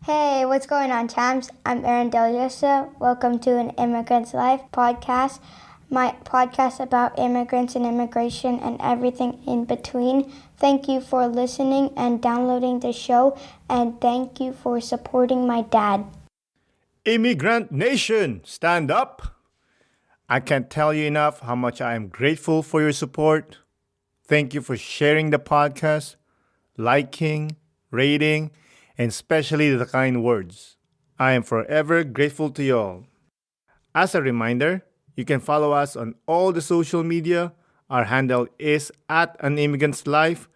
Hey, what's going on, champs? I'm Aaron Deliosa. Welcome to an Immigrant's Life podcast, my podcast about immigrants and immigration and everything in between. Thank you for listening and downloading the show, and thank you for supporting my dad. Immigrant Nation, stand up! I can't tell you enough how much I am grateful for your support. Thank you for sharing the podcast, liking, rating, and especially the kind words. I am forever grateful to you all. As a reminder, you can follow us on all the social media. Our handle is at An Immigrant's Life.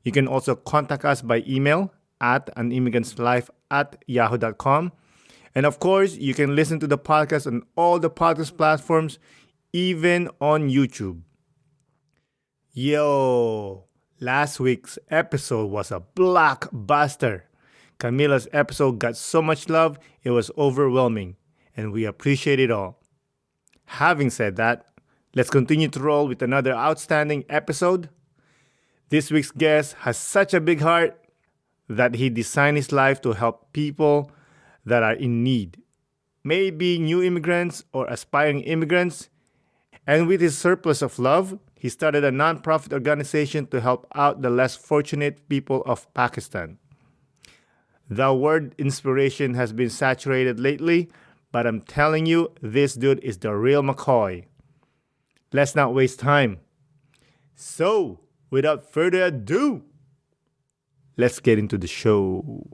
You can also contact us by email at animmigrant'slife@yahoo.com. And of course, you can listen to the podcast on all the podcast platforms, even on YouTube. Yo, last week's episode was a blockbuster. Camila's episode got so much love, it was overwhelming, and we appreciate it all. Having said that, let's continue to roll with another outstanding episode. This week's guest has such a big heart that he designed his life to help people that are in need, maybe new immigrants or aspiring immigrants. And with his surplus of love, he started a non-profit organization to help out the less fortunate people of Pakistan. The word inspiration has been saturated lately, but I'm telling you, this dude is the real McCoy. Let's not waste time. So, without further ado, let's get into the show.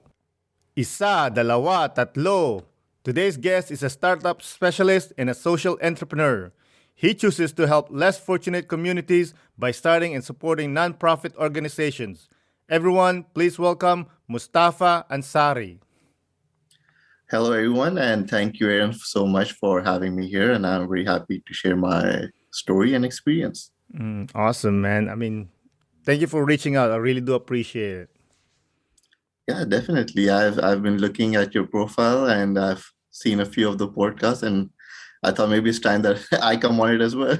Isa, dalawa, tatlo. Today's guest is a startup specialist and a social entrepreneur. He chooses to help less fortunate communities by starting and supporting non-profit organizations. Everyone, please welcome Mustafa Ansari. Hello, everyone, and thank you, Aaron, so much for having me here. And I'm very happy to share my story and experience. Awesome, man. Thank you for reaching out. I really do appreciate it. Yeah, definitely. I've been looking at your profile and I've seen a few of the podcasts, and I thought maybe it's time that I come on it as well.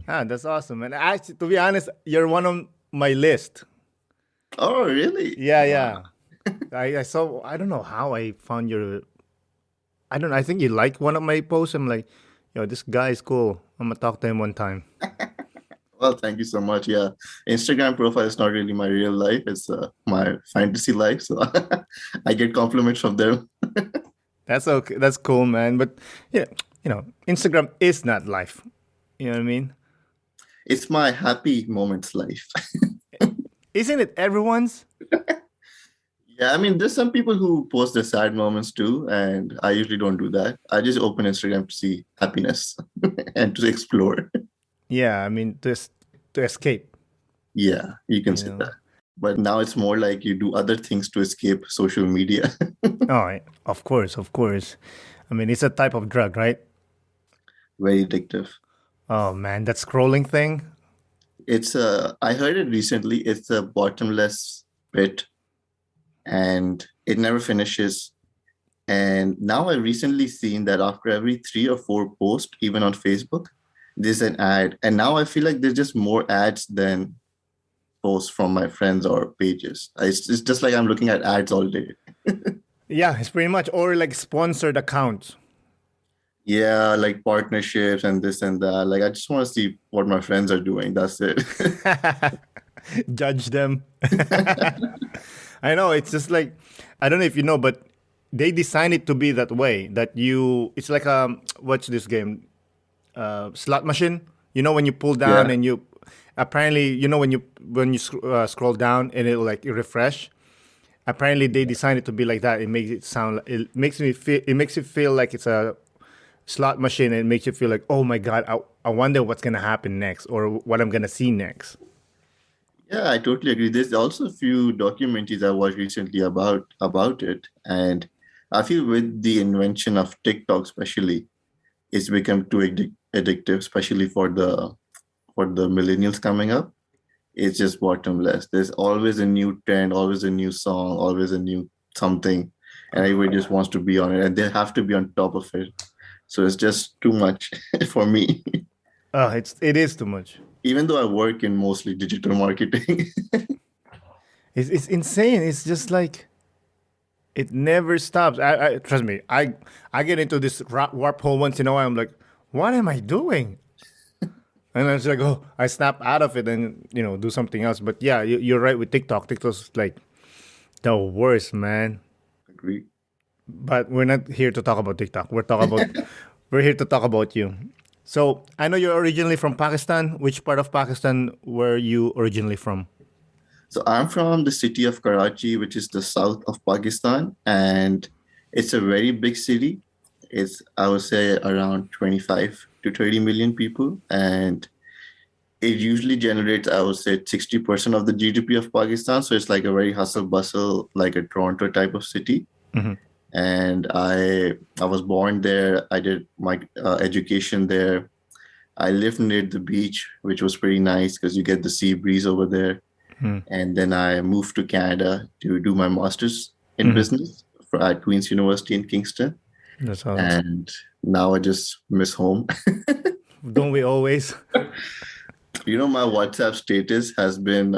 That's awesome, man. Actually, to be honest, you're one on my list. Oh, really? Yeah. I saw. I don't know how I found your. I think you like one of my posts. I'm like, yo, this guy is cool. I'm gonna talk to him one time. Well, thank you so much. Yeah, Instagram profile is not really my real life. It's my fantasy life. So I get compliments from them. That's okay. That's cool, man. But yeah, Instagram is not life. You know what I mean? It's my happy moments life. Isn't it everyone's? Yeah, there's some people who post their sad moments too, and I usually don't do that. I just open Instagram to see happiness and to explore. Yeah, to escape. Yeah, you can say that. But now it's more like you do other things to escape social media. Oh, of course. It's a type of drug, right? Very addictive. Oh man, that scrolling thing. I heard it recently. It's a bottomless pit and it never finishes. And now I've recently seen that after every 3 or 4 posts, even on Facebook, there's an ad. And now I feel like there's just more ads than posts from my friends or pages. It's just like I'm looking at ads all day. Yeah, it's pretty much, or like sponsored accounts. Yeah, like partnerships and this and that. Like, I just want to see what my friends are doing. That's it. Judge them. I know, it's just like, I don't know if you know, but they designed it to be that way. It's like what's this game? Slot machine. When you pull down and you, apparently, when you scroll down and it'll like refresh. Apparently, they designed it to be like that. It makes you feel like it's a slot machine, and it makes you feel like, oh my God, I wonder what's gonna happen next or what I'm gonna see next. Yeah, I totally agree. There's also a few documentaries I watched recently about it, and I feel with the invention of TikTok, especially, it's become too addictive, especially for the millennials coming up. It's just bottomless. There's always a new trend, always a new song, always a new something, and everybody just wants to be on it, and they have to be on top of it. So it's just too much for me. It is too much. Even though I work in mostly digital marketing. It's insane. It's just like It never stops. I trust me. I get into this warp hole once in a while. I'm like, what am I doing? And I was like, oh, I snap out of it and do something else. But yeah, you're right with TikTok. TikTok's like the worst, man. Agree. But we're not here to talk about TikTok. We're here to talk about you. So I know you're originally from Pakistan. Which part of Pakistan were you originally from? So I'm from the city of Karachi, which is the south of Pakistan, and it's a very big city. It's, I would say, around 25 to 30 million people, and it usually generates, I would say, 60% of the GDP of Pakistan. So it's like a very hustle bustle, like a Toronto type of city. Hmm. And I was born there. I did my education there. I lived near the beach, which was pretty nice because you get the sea breeze over there. And then I moved to Canada to do my master's in Hmm. business at Queen's University in Kingston. That's awesome. And now I just miss home. Don't we always? My WhatsApp status has been,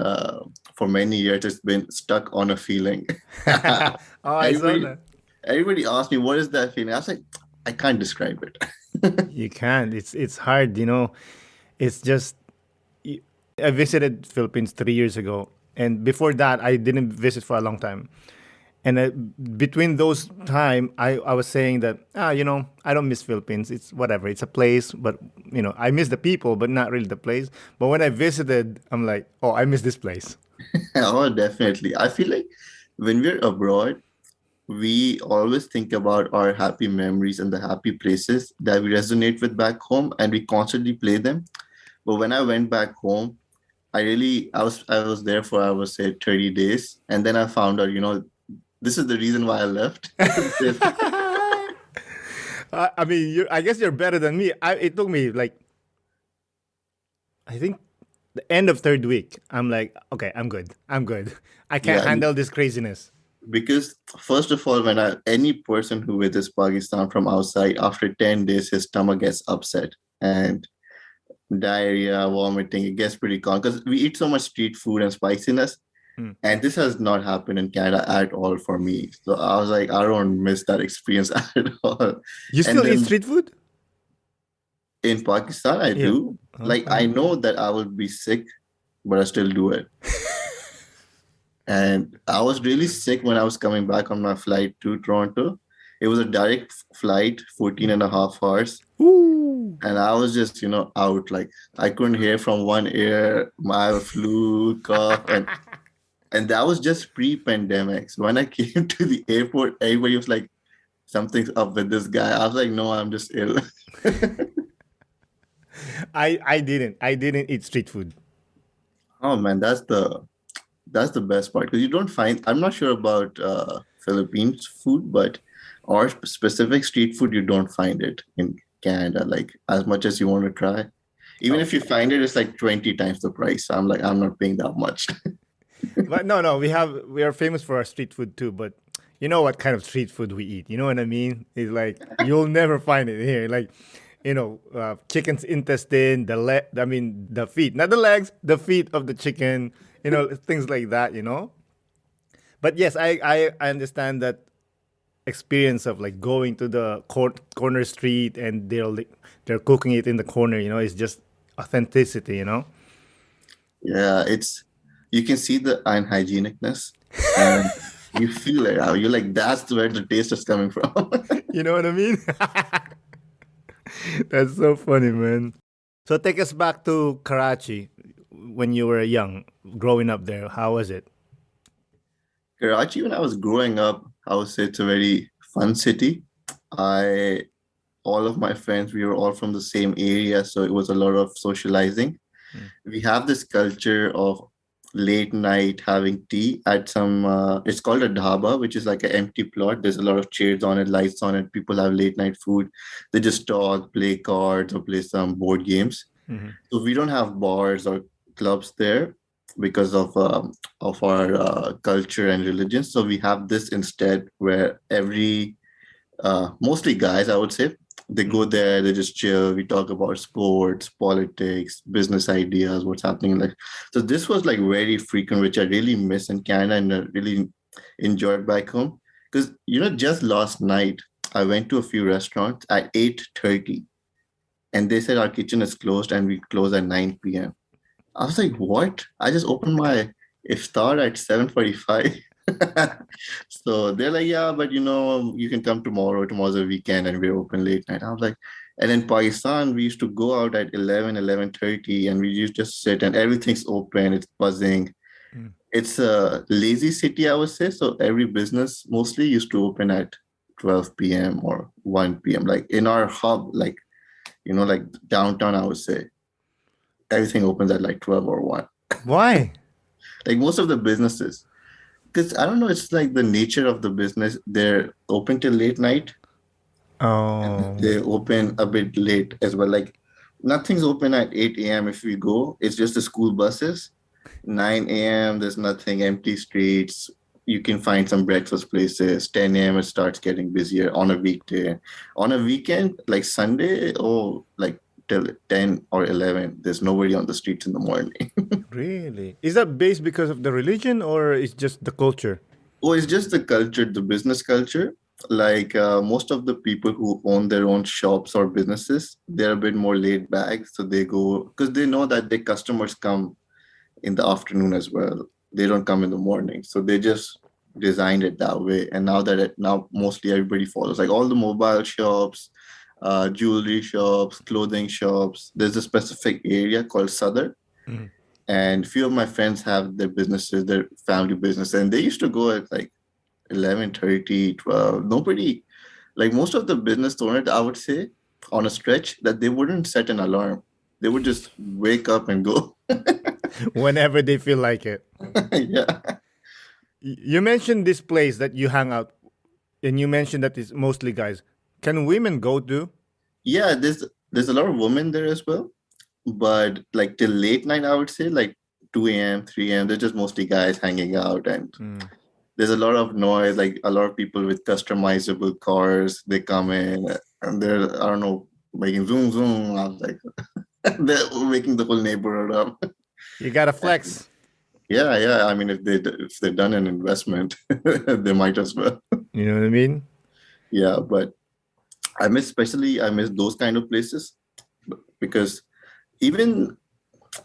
for many years, it's been stuck on a feeling. Oh, I saw everybody, that. everybody asked me, what is that feeling? I was like, I can't describe it. You can't. It's hard. It's just I visited Philippines 3 years ago, and before that, I didn't visit for a long time. And between those time, I was saying that I don't miss Philippines. It's whatever. It's a place, but I miss the people, but not really the place. But when I visited, I'm like, oh, I miss this place. Oh, definitely. I feel like when we're abroad, we always think about our happy memories and the happy places that we resonate with back home, and we constantly play them. But when I went back home, I was there for, I would say, 30 days, and then I found out, this is the reason why I left. I mean, I guess you're better than me. It took me like I think the end of third week. I'm like, okay, I'm good. I'm good. I can't Yeah, handle this craziness. because first of all, when any person who visits Pakistan from outside, after 10 days, his stomach gets upset and diarrhea, vomiting, it gets pretty common because we eat so much street food and spiciness. Mm. And this has not happened in Canada at all for me. So I was like, I don't miss that experience at all. You And still eat then street food? in Pakistan, I Yeah. do. Like, Okay. I know that I will be sick, but I still do it. And I was really sick when I was coming back on my flight to Toronto. It was a direct flight, 14 and a half hours. Ooh. And I was just, out. Like, I couldn't hear from one ear, my flu, cough, and that was just pre-pandemic. So when I came to the airport, everybody was like, something's up with this guy. I was like, no, I'm just ill. I didn't eat street food. Oh man, that's the best part because you don't find. I'm not sure about Philippines food, but our specific street food, you don't find it in Canada. Like as much as you want to try, even Oh. if you find it, it's like 20 times the price. I'm like, I'm not paying that much. But no, we are famous for our street food too. But you know what kind of street food we eat? You know what I mean? It's like you'll never find it here. Like, chicken's intestine, I mean, the feet, not the legs, the feet of the chicken. Things like that. But yes, I understand that experience of like going to the corner street and they're cooking it in the corner. It's just authenticity. Yeah, you can see the unhygienicness and you feel it out. You're like, that's where the taste is coming from. You know what I mean? That's so funny, man. So take us back to Karachi when you were young, growing up there. How was it? Karachi, when I was growing up, I would say it's a very fun city. I All of my friends, we were all from the same area, so it was a lot of socializing. Mm. We have this culture of late night having tea at some it's called a dhaba, which is like an empty plot. There's a lot of chairs on it, lights on it. People have late night food. They just talk, play cards, or play some board games. Mhm. So we don't have bars or clubs there because of our culture and religion. So we have this instead, where mostly guys, I would say, they go there, they just chill. We talk about sports, politics, business ideas, what's happening. Like, so this was like very frequent, which I really miss in Canada and I really enjoyed back home. Because just last night I went to a few restaurants at 8:30, and they said our kitchen is closed and we close at 9 p.m. I was like, what? I just opened my iftar at 7:45. So they're like, yeah, but you can come tomorrow. Tomorrow's a weekend and we're open late night. I was like, and in Pakistan, we used to go out at 11:30, and we used to just sit and everything's open, it's buzzing. Mm. It's a lazy city, I would say. So every business mostly used to open at 12 p.m. or 1 p.m. Like in our hub, like downtown, I would say everything opens at like 12 or 1. Why? Like most of the businesses. Because I don't know, it's like the nature of the business. They're open till late night. Oh, They open a bit late as well. Like nothing's open at 8 a.m. if we go. It's just the school buses. 9 a.m. there's nothing, empty streets. You can find some breakfast places. 10 a.m. it starts getting busier on a weekday. On a weekend, like Sunday, like till 10 or 11, there's nobody on the streets in the morning. really? Is that based because of the religion or it's just the culture? Oh, it's just the culture, the business culture. Like most of the people who own their own shops or businesses, they're a bit more laid back. So they go because they know that their customers come in the afternoon as well. They don't come in the morning. So they just designed it that way. And now mostly everybody follows. Like all the mobile shops, jewelry shops, clothing shops. There's a specific area called Sadr. Mm. And few of my friends have their businesses, their family business, and they used to go at like 11:30, 12. Nobody, like most of the business owners, I would say, on a stretch, that they wouldn't set an alarm. They would just wake up and go. Whenever they feel like it. Yeah. You mentioned this place that you hang out, and you mentioned that it's mostly guys. Can women go to? Yeah, there's a lot of women there as well. But like till late night, I would say like 2 a.m., 3 a.m. They're just mostly guys hanging out, and Mm. there's a lot of noise, like a lot of people with customizable cars. They come in and they're, I don't know, making zoom zoom. I was like, they're waking the whole neighborhood up. You gotta flex. Yeah, yeah. I mean, if they've done an investment, they might as well. You know what I mean? Yeah, but I miss those kind of places because even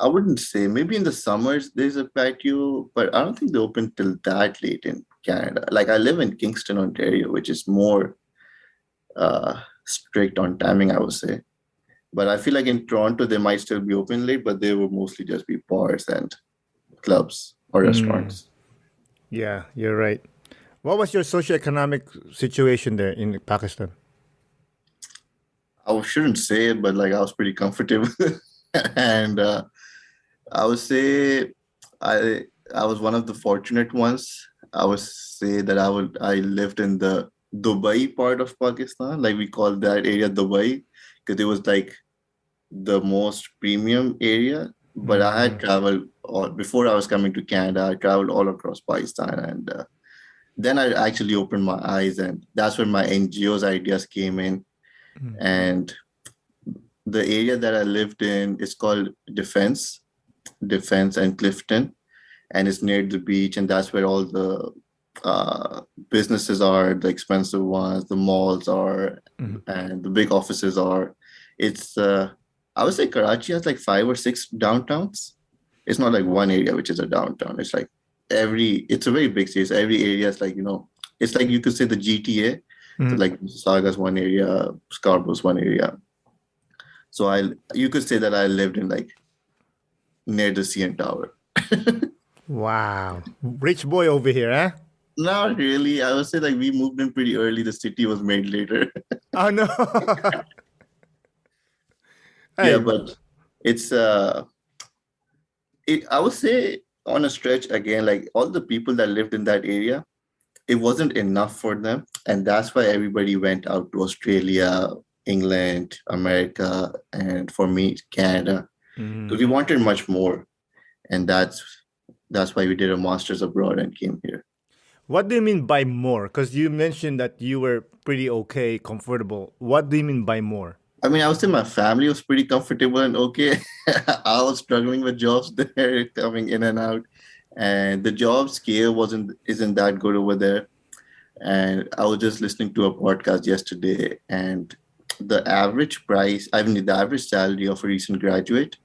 I wouldn't say maybe in the summers there's a patio, but I don't think they open till that late in Canada. Like I live in Kingston, Ontario, which is more strict on timing, I would say. But I feel like in Toronto they might still be open late, but they would mostly just be bars and clubs or restaurants. Yeah, you're right. What was your socioeconomic situation there in Pakistan? I shouldn't say it, but like I was pretty comfortable, and I would say I I was one of the fortunate ones. I would say that I lived in the Dubai part of Pakistan, like we call that area Dubai, because it was like the most premium area. But I had traveled before I was coming to Canada. I traveled all across Pakistan, and then I actually opened my eyes, and that's when my NGOs ideas came in. And the area that I lived in is called Defense and Clifton, and it's near the beach, and that's where all the businesses are, the expensive ones, the malls are, and the big offices are. It's I would say Karachi has like 5 or 6 downtowns. It's not like one area which is a downtown. It's like it's a very big city. So every area is like, it's like you could say the GTA. So like Mississauga's one area, Scarborough's one area. So you could say that I lived in like near the CN Tower. Wow. Rich boy over here, eh? Not really. I would say like we moved in pretty early. The city was made later. Oh no. Yeah, Hey, but it's I would say on a stretch again, like all the people that lived in that area, it wasn't enough for them. And that's why everybody went out to Australia, England, America, and for me, Canada. Because we wanted much more. And that's why we did a master's abroad and came here. what do you mean by more? Because you mentioned that you were pretty okay, comfortable. What do you mean by more? I mean, I would say my family was pretty comfortable and okay. I was struggling with jobs there, coming in and out. And the job scale isn't that good over there. And I was just listening to a podcast yesterday, and the average price, I mean, the average salary of a recent graduate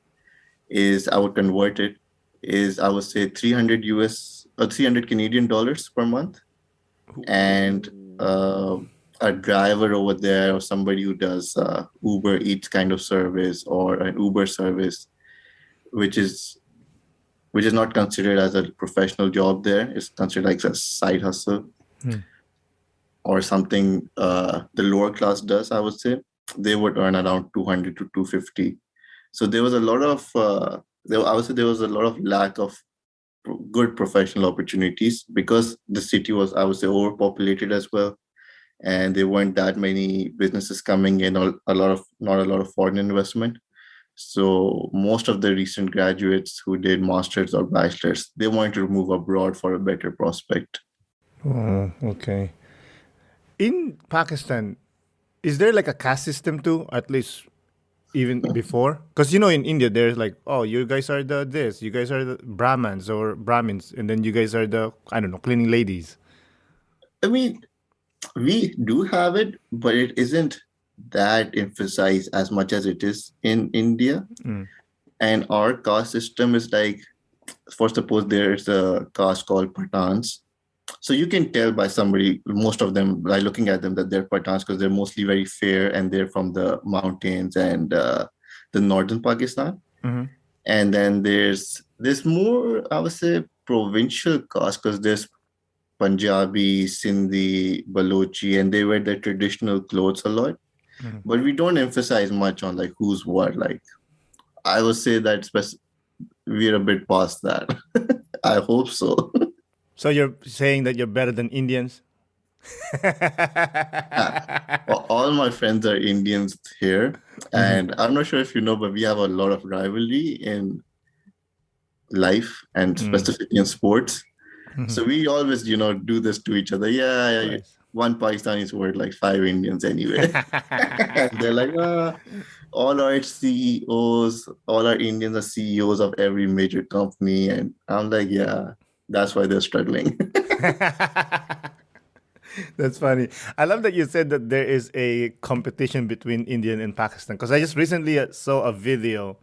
is, I would convert it, is I would say 300 US or 300 Canadian dollars per month. And uh, a driver over there, or somebody who does Uber Eats kind of service, or an Uber service, which is not considered as a professional job there. It's considered like a side hustle or something the lower class does, I would say. They would earn around 200 to 250. So there was a lot of, I would say there was a lot of lack of good professional opportunities because the city was, I would say, overpopulated as well. And there weren't that many businesses coming in, or not a lot of foreign investment. So most of the recent graduates who did masters or bachelors, they wanted to move abroad for a better prospect. Oh, okay. In Pakistan, is there like a caste system too? At least even before, because in India there's like, oh, you guys are the this, you guys are the Brahmins or Brahmins, and then you guys are the, I don't know, cleaning ladies. I mean, we do have it, but it isn't that emphasized as much as it is in India. And our caste system is like, for suppose there's a caste called Pathans. So you can tell by somebody, most of them, by looking at them, that they're Pathans because they're mostly very fair and they're from the mountains and the northern Pakistan. And then there's more, I would say, provincial caste because there's Punjabi, Sindhi, Balochi, and they wear their traditional clothes a lot. But we don't emphasize much on like who's what. Like I would say that we're a bit past that. I hope so. So you're saying that you're better than Indians? All my friends are Indians here, and I'm not sure if you know, but we have a lot of rivalry in life and specifically in sports. So we always, do this to each other. Yeah, Nice. one Pakistani is worth like 5 Indians anyway. And they're like, all our CEOs, all our Indians are CEOs of every major company. And I'm like, yeah, that's why they're struggling. That's funny. I love that you said that there is a competition between India and Pakistan, because I just recently saw a video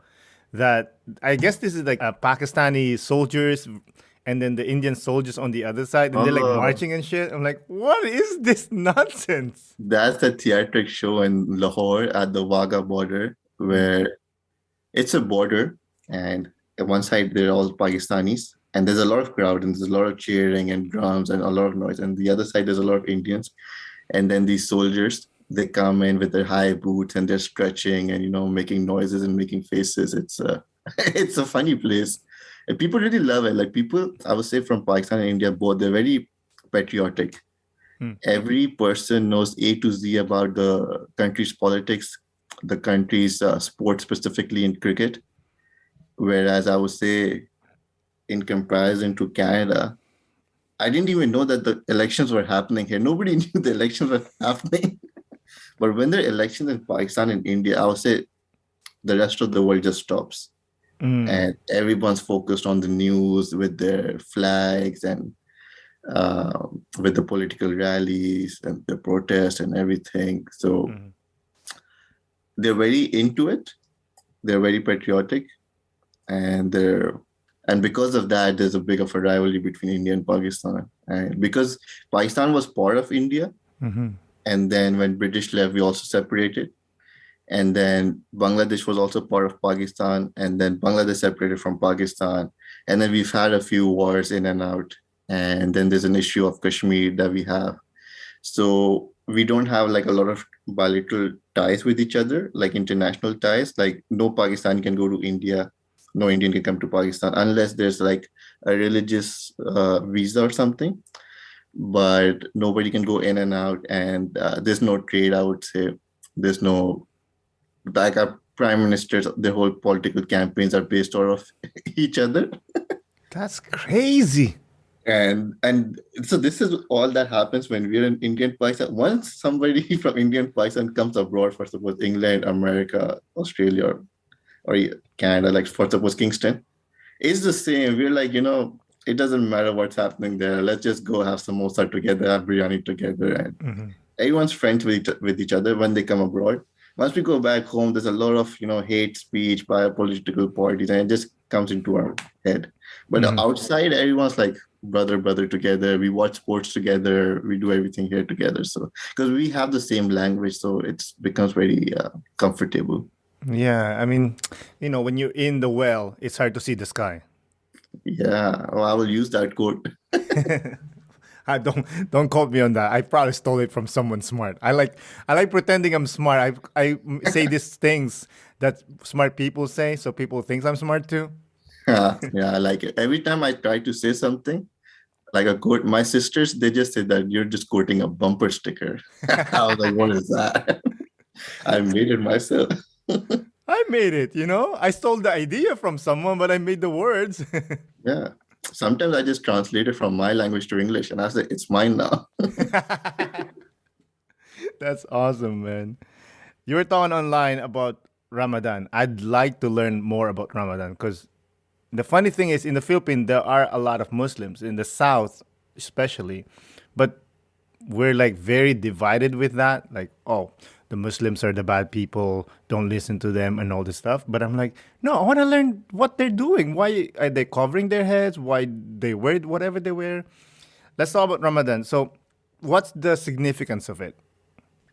that I guess this is like Pakistani soldiers and then the Indian soldiers on the other side, and they're like marching and shit. I'm like, what is this nonsense? That's a theatric show in Lahore at the Wagah border, where it's a border, and at one side they're all Pakistanis, and there's a lot of crowd, and there's a lot of cheering and drums and a lot of noise. And the other side there's a lot of Indians, and then these soldiers, they come in with their high boots and they're stretching and making noises and making faces. It's a it's a funny place. And people really love it. Like people, I would say from Pakistan and India, both, they're very patriotic. Every person knows A to Z about the country's politics, the country's sport, specifically in cricket. Whereas I would say, in comparison to Canada, I didn't even know that the elections were happening here. Nobody knew the elections were happening. But when there are elections in Pakistan and India, I would say the rest of the world just stops. And everyone's focused on the news with their flags and with the political rallies and the protests and everything. So they're very into it. They're very patriotic, and because of that, there's a big of a rivalry between India and Pakistan. And because Pakistan was part of India, and then when British left, we also separated. And then Bangladesh was also part of Pakistan, and then Bangladesh separated from Pakistan. And then we've had a few wars in and out. And then there's an issue of Kashmir that we have. So we don't have like a lot of bilateral ties with each other, like international ties. Like no Pakistani can go to India, no Indian can come to Pakistan unless there's like a religious visa or something. But nobody can go in and out, and there's no trade, I would say. There's no, like our prime ministers, their whole political campaigns are based out of each other. That's crazy. And so this is all that happens when we're in Indian Pakistan. Once somebody from Indian Pakistan comes abroad for suppose England, America, Australia, or Canada, like for suppose Kingston, it's the same. We're like, it doesn't matter what's happening there. Let's just go have samosa together, have biryani together, and Mhm. everyone's friends with each other when they come abroad. Once we go back home, there's a lot of hate speech by political parties, and it just comes into our head. But Mhm. outside, everyone's like brother together. We watch sports together. We do everything here together. So because we have the same language, so it becomes very comfortable. Yeah, I mean, when you're in the well, it's hard to see the sky. Yeah, well, I will use that quote. I don't quote me on that. I probably stole it from someone smart. I like pretending I'm smart. I say these things that smart people say, so people think I'm smart too. Yeah, I like it. Every time I try to say something like a quote, my sisters they just say that you're just quoting a bumper sticker. I was like, what is that? I made it myself. I made it. I stole the idea from someone, but I made the words. Yeah. Sometimes I just translate it from my language to English and I say, it's mine now. That's awesome, man. You were talking online about Ramadan. I'd like to learn more about Ramadan because the funny thing is, in the Philippines, there are a lot of Muslims, in the South especially, but we're like very divided with that. Like, oh, the Muslims are the bad people, don't listen to them, and all this stuff. But I'm like, no, I want to learn what they're doing. Why are they covering their heads? Why they wear whatever they wear? Let's talk about Ramadan. So, what's the significance of it?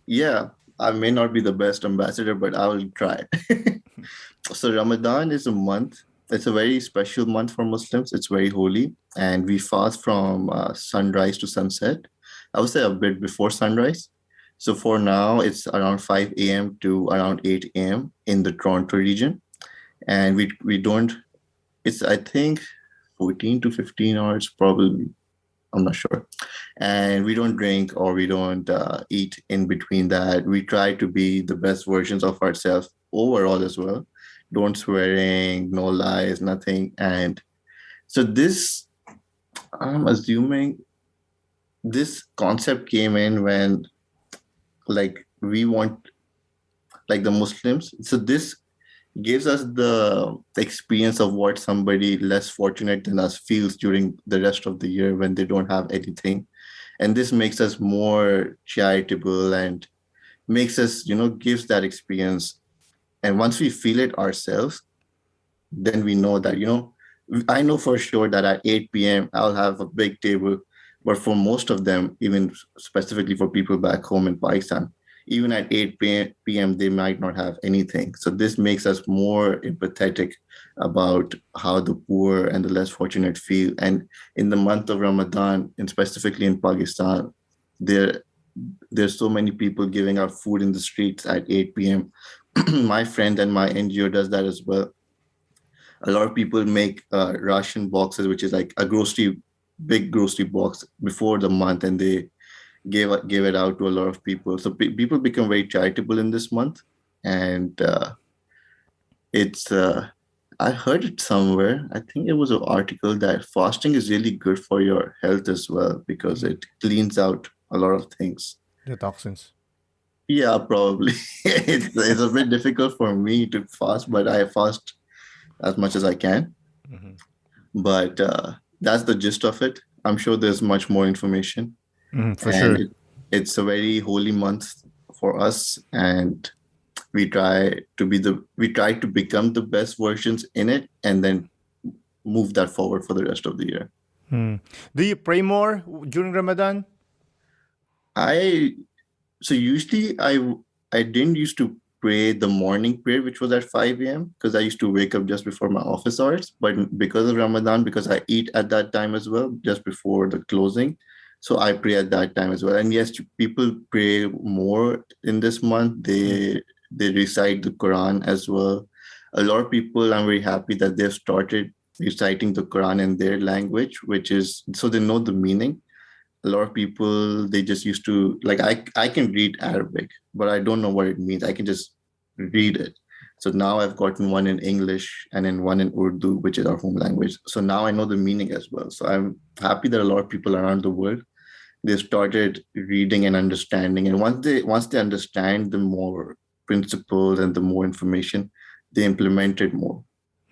Yeah, I may not be the best ambassador, but I will try. So Ramadan is a month. It's a very special month for Muslims. It's very holy, and we fast from sunrise to sunset. I would say a bit before sunrise. So for now, it's around 5 a.m. to around 8 a.m. in the Toronto region, and we don't. It's I think 14 to 15 hours probably. I'm not sure. And we don't drink or we don't eat in between that. We try to be the best versions of ourselves overall as well. Don't swearing, no lies, nothing. And so this, I'm assuming this concept came in when like we want like the Muslims. So this gives us the experience of what somebody less fortunate than us feels during the rest of the year when they don't have anything. And this makes us more charitable and makes us, gives that experience. And once we feel it ourselves, then we know that, I know for sure that at 8 p.m., I'll have a big table. But for most of them, even specifically for people back home in Pakistan, even at 8 p.m., they might not have anything. So this makes us more empathetic about how the poor and the less fortunate feel. And in the month of Ramadan, and specifically in Pakistan, there there's so many people giving out food in the streets at 8 p.m. My friend and my NGO does that as well. A lot of people make ration boxes, which is like a big grocery box before the month, and they gave it out to a lot of people. So people become very charitable in this month, and it's I heard it somewhere. I think it was an article that fasting is really good for your health as well because Mhm. it cleans out a lot of things. The toxins. Yeah, probably. It's a bit difficult for me to fast, but I fast as much as I can. Hmm. But that's the gist of it. I'm sure there's much more information, For and sure. it's a very holy month for us, and we try to become the best versions in it, and then move that forward for the rest of the year. Hmm. Do you pray more during Ramadan? I So usually I didn't used to pray the morning prayer, which was at 5 a.m. because I used to wake up just before my office hours. But because of Ramadan, because I eat at that time as well, just before the closing, so I pray at that time as well. And yes, people pray more in this month. Mm. They recite the Quran as well. A lot of people, I'm very happy that they've started reciting the Quran in their language, which is so they know the meaning. A lot of people they just used to like I can read Arabic, but I don't know what it means. I can just read it. So now I've gotten one in English and then one in Urdu, which is our home language. So now I know the meaning as well. So I'm happy that a lot of people around the world they started reading and understanding. And once they understand the more principles and the more information, they implement it more.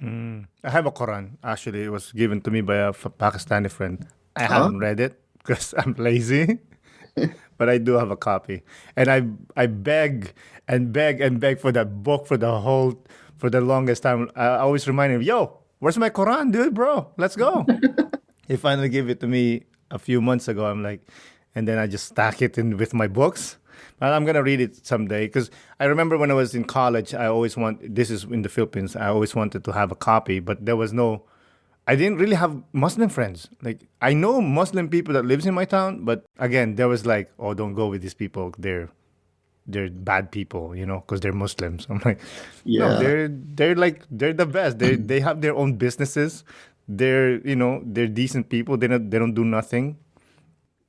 I have a Quran. Actually, it was given to me by a Pakistani friend. I Huh? haven't read it because I'm lazy, but I do have a copy. And I beg and beg and beg for that book for the longest time. I always remind him, "Yo, where's my Quran, dude, bro? Let's go." He finally gave it to me a few months ago. I'm like, and then I just stack it in with my books. But I'm gonna read it someday because I remember when I was in college, I always want. This is in the Philippines. I always wanted to have a copy, but there was no. I didn't really have Muslim friends. Like I know Muslim people that lives in my town, but again, there was like, oh, don't go with these people. They're bad people, because they're Muslims. I'm like, no, Yeah. they're the best. They have their own businesses. They're decent people. They don't do nothing.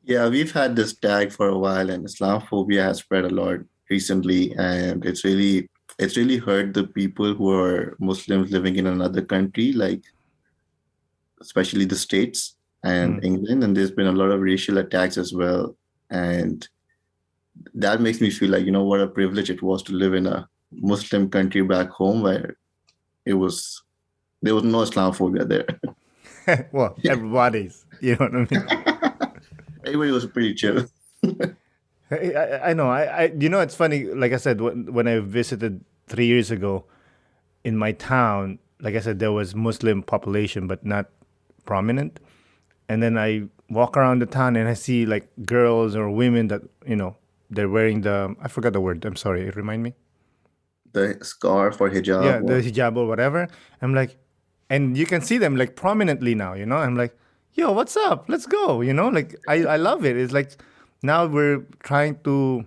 Yeah, we've had this tag for a while, and Islamophobia has spread a lot recently, and it's really hurt the people who are Muslims living in another country, like especially the States and Mm. England, and there's been a lot of racial attacks as well. And that makes me feel like, what a privilege it was to live in a Muslim country back home where it was there was no Islamophobia there. Well, everybody's. You know what I mean? Everybody was pretty chill. I know. It's funny. Like I said, when I visited 3 years ago in my town, like I said, there was Muslim population, but not prominent. And then I walk around the town and I see like girls or women that they're wearing I forgot the word. I'm sorry. Remind me. The scarf or hijab Yeah, the or hijab or whatever. I'm like, and you can see them like prominently now. I'm like, yo, what's up? Let's go. Like I love it. It's like now we're trying to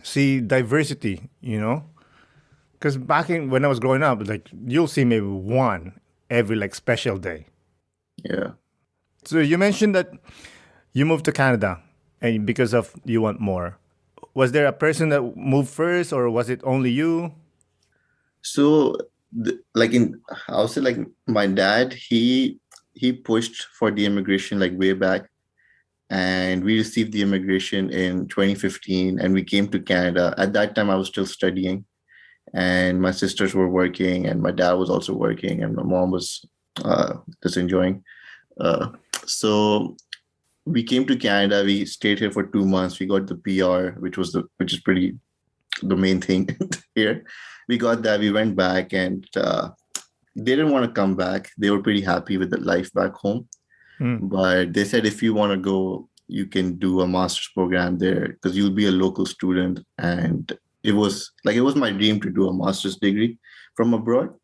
see diversity. Because when I was growing up, like you'll see maybe one every like special day. yeah. So you mentioned that you moved to Canada, and because of you want more. Was there a person that moved first, or was it only you? So, like I would say, like my dad, he pushed for the immigration like way back, and we received the immigration in 2015, and we came to Canada. At that time, I was still studying, and my sisters were working, and my dad was also working, and my mom was just enjoying. Uh, so we came to Canada. We stayed here for 2 months. We got the PR, which is pretty the main thing here. We got that. We went back, and they didn't want to come back. They were pretty happy with the life back home, Mm. but they said if you want to go, you can do a master's program there because you'll be a local student. And it was my dream to do a master's degree from abroad.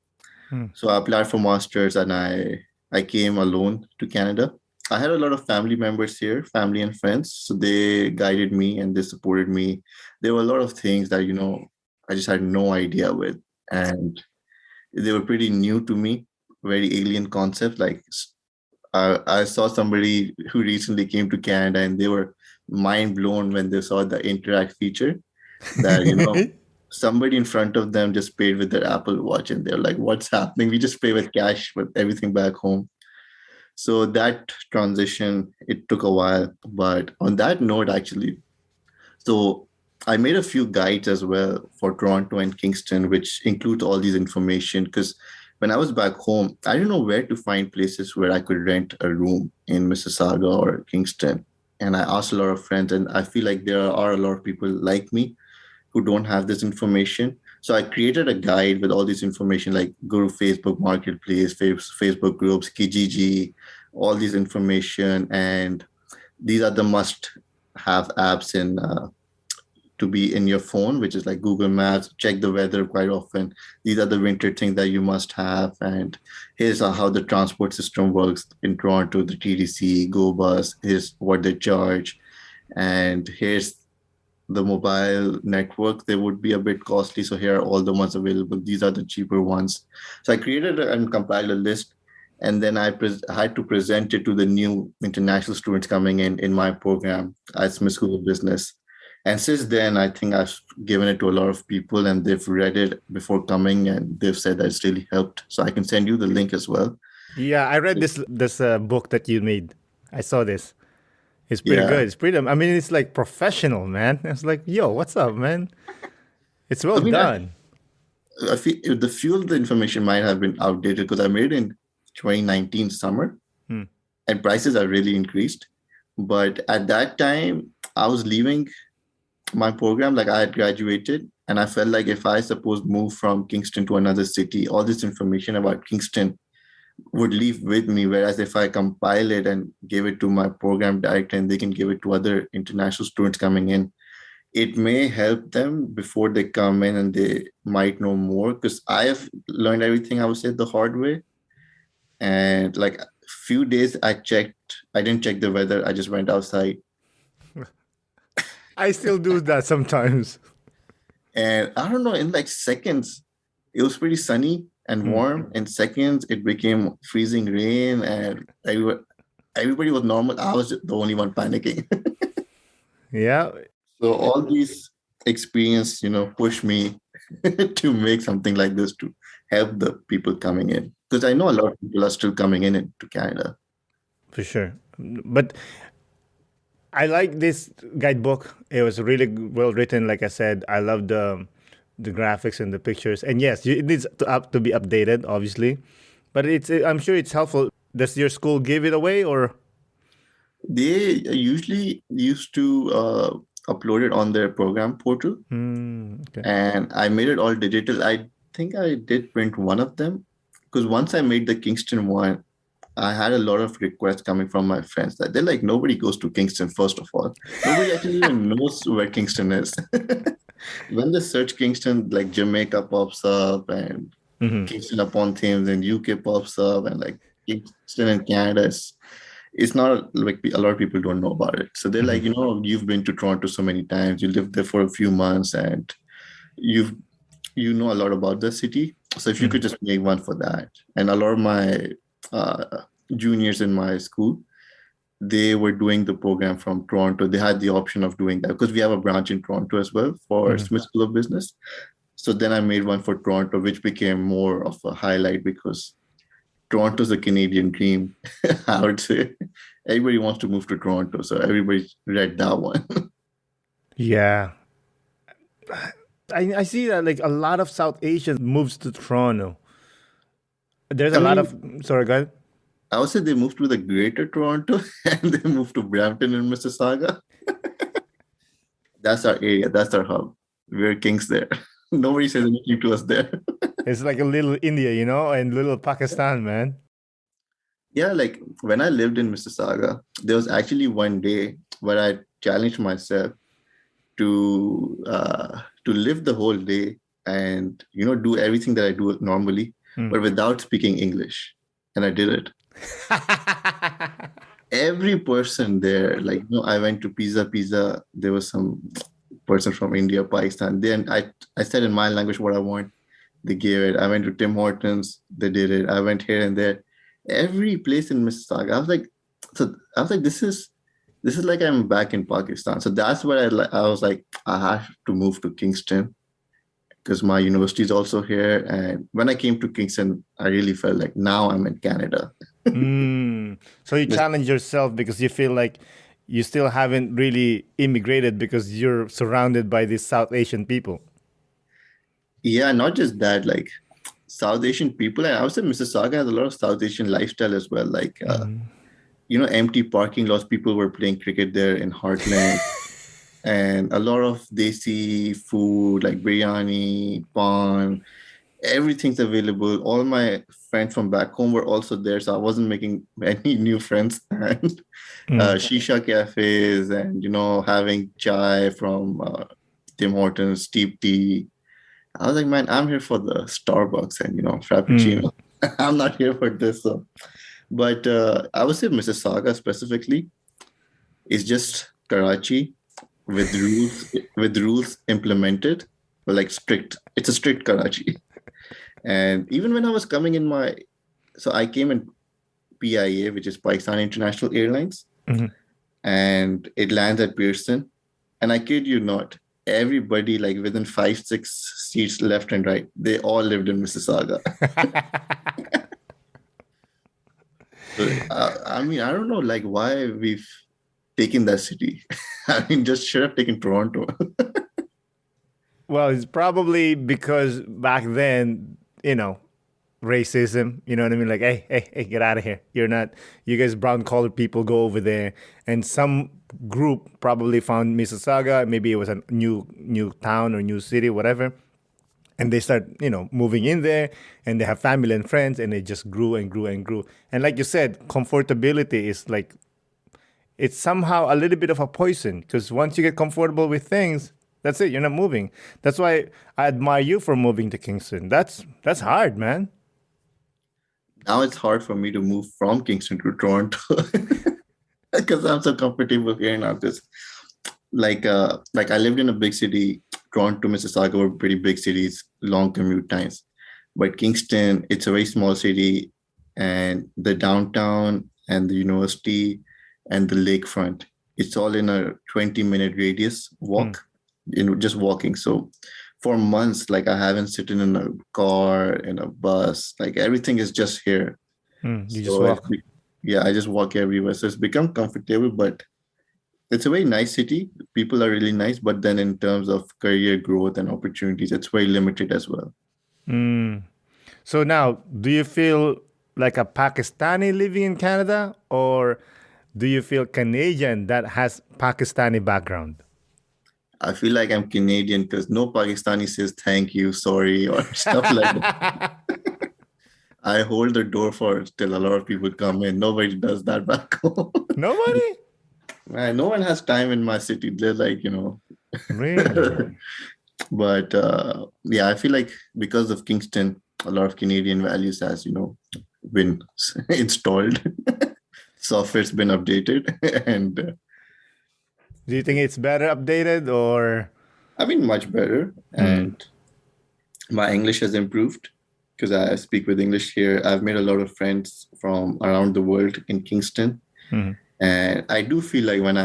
Mm. So I applied for masters, and I came alone to Canada. I had a lot of family members here, family and friends. So they guided me and they supported me. There were a lot of things that, I just had no idea with. And they were pretty new to me, very alien concepts. Like I saw somebody who recently came to Canada and they were mind blown when they saw the interact feature that, somebody in front of them just paid with their Apple Watch and they're like, what's happening? We just pay with cash with everything back home. So that transition, it took a while. But on that note, actually, so I made a few guides as well for Toronto and Kingston, which include all these information. Because when I was back home, I didn't know where to find places where I could rent a room in Mississauga or Kingston. And I asked a lot of friends, and I feel like there are a lot of people like me who don't have this information. So I created a guide with all this information, like go to Facebook Marketplace, Facebook groups, Kijiji, all this information, and these are the must-have apps to be in your phone, which is like Google Maps. Check the weather quite often. These are the winter things that you must have, and here's how the transport system works in Toronto: the TDC, Go Bus. Here's what they charge, and here's the mobile network. They would be a bit costly, so here are all the ones available. These are the cheaper ones. So I created and compiled a list, and then I had to present it to the new international students coming in my program at Smith School of Business. And since then, I think I've given it to a lot of people, and they've read it before coming, and they've said that it's really helped. So I can send you the link as well. Yeah, I read this book that you made. I saw this. It's pretty Yeah. good. It's pretty. I mean, it's like professional, man. It's like, yo, what's up, man? It's well I mean, done. I feel the few of the information might have been outdated because I made it in 2019 summer, Hmm. and prices are really increased. But at that time, I was leaving my program, like I had graduated, and I felt like if I suppose move from Kingston to another city, all this information about Kingston would leave with me. Whereas if I compile it and give it to my program director and they can give it to other international students coming in, it may help them before they come in and they might know more. Because I have learned everything, I would say, the hard way. And like a few days I didn't check the weather. I just went outside. I still do that sometimes. And I don't know, in like seconds, it was pretty sunny and warm. In seconds, it became freezing rain, and everybody was normal. I was the only one panicking. Yeah. So all these experience, push me to make something like this to help the people coming in. Because I know a lot of people are still coming in into Canada. For sure. But I like this guidebook. It was really well written. Like I said, I love the graphics and the pictures. And yes, it needs to be updated, obviously. But I'm sure it's helpful. Does your school give it away or? They usually used to upload it on their program portal, Okay. and I made it all digital. I think I did print one of them because once I made the Kingston one, I had a lot of requests coming from my friends that they're like, nobody goes to Kingston, first of all. Nobody actually even knows where Kingston is. When they search Kingston, like Jamaica pops up and Kingston upon Thames and UK pops up, and like Kingston in Canada it's not like a lot of people don't know about it. So they're like, you've been to Toronto so many times, you lived there for a few months, and you know a lot about the city. So if you could just make one for that. And a lot of my juniors in my school, they were doing the program from Toronto. They had the option of doing that because we have a branch in Toronto as well for Smith School of Business. So then I made one for Toronto, which became more of a highlight because Toronto's a Canadian dream, I would say. Everybody wants to move to Toronto, so everybody read that one. Yeah. I see that like a lot of South Asians moves to Toronto. There's a lot of sorry, go ahead. I would say they moved to the Greater Toronto and they moved to Brampton and Mississauga. That's our area. That's our hub. We're kings there. Nobody says anything to us there. It's like a little India, and little Pakistan, man. Yeah, like when I lived in Mississauga, there was actually one day where I challenged myself to live the whole day and do everything that I do normally, but without speaking English. And I did it. Every person there, like I went to Pizza. There was some person from India, Pakistan. Then I said in my language what I want. They gave it. I went to Tim Hortons. They did it. I went here and there. Every place in Mississauga. I was like, this is like I'm back in Pakistan. So that's where I was like, I have to move to Kingston because my university is also here. And when I came to Kingston, I really felt like now I'm in Canada. So you challenge yourself because you feel like you still haven't really immigrated because you're surrounded by these South Asian people. Yeah, not just that, like South Asian people. And I would say Mississauga has a lot of South Asian lifestyle as well. Like, empty parking lots. People were playing cricket there in Heartland. And a lot of desi food like biryani, pan, everything's available. All my friends from back home were also there, so I wasn't making any new friends. And shisha cafes and having chai from Tim Hortons, steep tea. I was like, man, I'm here for the Starbucks and Frappuccino. I'm not here for this. So. But I would say Mississauga specifically is just Karachi with rules implemented, but like strict. It's a strict Karachi. And even when I was coming in so I came in PIA, which is Pakistani International Airlines, and it lands at Pearson. And I kid you not, everybody like within 5-6 seats left and right, they all lived in Mississauga. So, I mean, I don't know like why we've taken that city. I mean, just should have taken Toronto. Well, it's probably because back then, racism, you know what I mean? Like, hey, get out of here. You guys brown colored people go over there. And some group probably found Mississauga. Maybe it was a new town or new city, whatever. And they start, moving in there, and they have family and friends, and it just grew and grew and grew. And like you said, comfortability is like, it's somehow a little bit of a poison, because once you get comfortable with things, that's it. You're not moving. That's why I admire you for moving to Kingston. That's hard, man. Now it's hard for me to move from Kingston to Toronto because I'm so comfortable here now. Because like I lived in a big city. Toronto, Mississauga were pretty big cities, long commute times. But Kingston, it's a very small city, and the downtown and the university and the lakefront, it's all in a 20-minute radius walk, just walking. So for months, like I haven't sitting in a car, in a bus, like everything is just here. You So just walk. I just walk everywhere. So it's become comfortable, but it's a very nice city. People are really nice, but then in terms of career growth and opportunities, it's very limited as well. So now, do you feel like a Pakistani living in Canada, or do you feel Canadian that has Pakistani background? I feel like I'm Canadian because no Pakistani says thank you, sorry, or stuff like that. I hold the door for till a lot of people come in. Nobody does that back home. Nobody? Man, no one has time in my city. They're like, Really? But I feel like because of Kingston, a lot of Canadian values has, been installed. Software's been updated. And Do you think it's better updated, or? I mean, much better. And my English has improved because I speak with English here. I've made a lot of friends from around the world in Kingston. And I do feel like when